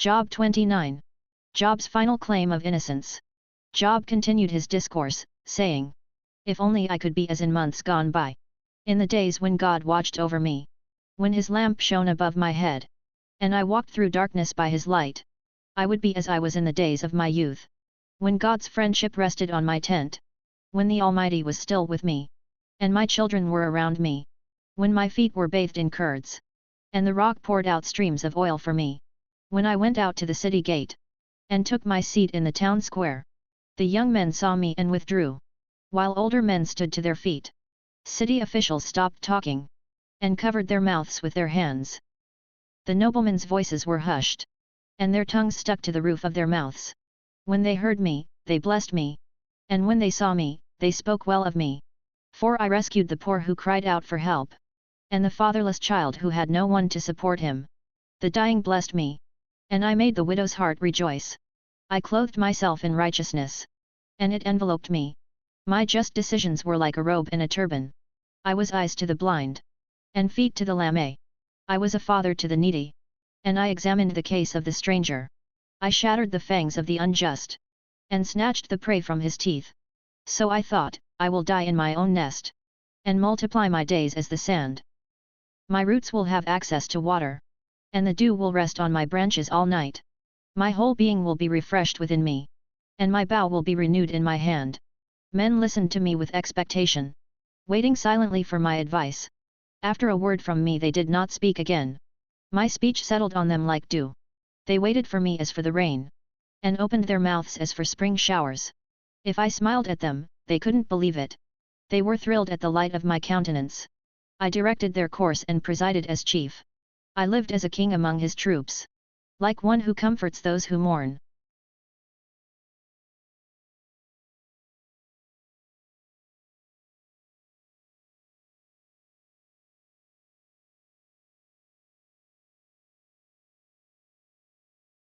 Job 29. Job's final claim of innocence. Job continued his discourse, saying, "If only I could be as in months gone by, in the days when God watched over me, when his lamp shone above my head, and I walked through darkness by his light, I would be as I was in the days of my youth, when God's friendship rested on my tent, when the Almighty was still with me, and my children were around me, when my feet were bathed in curds, and the rock poured out streams of oil for me, when I went out to the city gate, and took my seat in the town square. The young men saw me and withdrew, while older men stood to their feet. City officials stopped talking, and covered their mouths with their hands. The noblemen's voices were hushed, and their tongues stuck to the roof of their mouths. When they heard me, they blessed me, and when they saw me, they spoke well of me. For I rescued the poor who cried out for help, and the fatherless child who had no one to support him. The dying blessed me, and I made the widow's heart rejoice. I clothed myself in righteousness, and it enveloped me. My just decisions were like a robe and a turban. I was eyes to the blind, and feet to the lame. I was a father to the needy, and I examined the case of the stranger. I shattered the fangs of the unjust, and snatched the prey from his teeth. So I thought, I will die in my own nest, and multiply my days as the sand. My roots will have access to water, and the dew will rest on my branches all night. My whole being will be refreshed within me, and my bow will be renewed in my hand. Men listened to me with expectation, waiting silently for my advice. After a word from me they did not speak again. My speech settled on them like dew. They waited for me as for the rain, and opened their mouths as for spring showers. If I smiled at them, they couldn't believe it. They were thrilled at the light of my countenance. I directed their course and presided as chief. I lived as a king among his troops, like one who comforts those who mourn.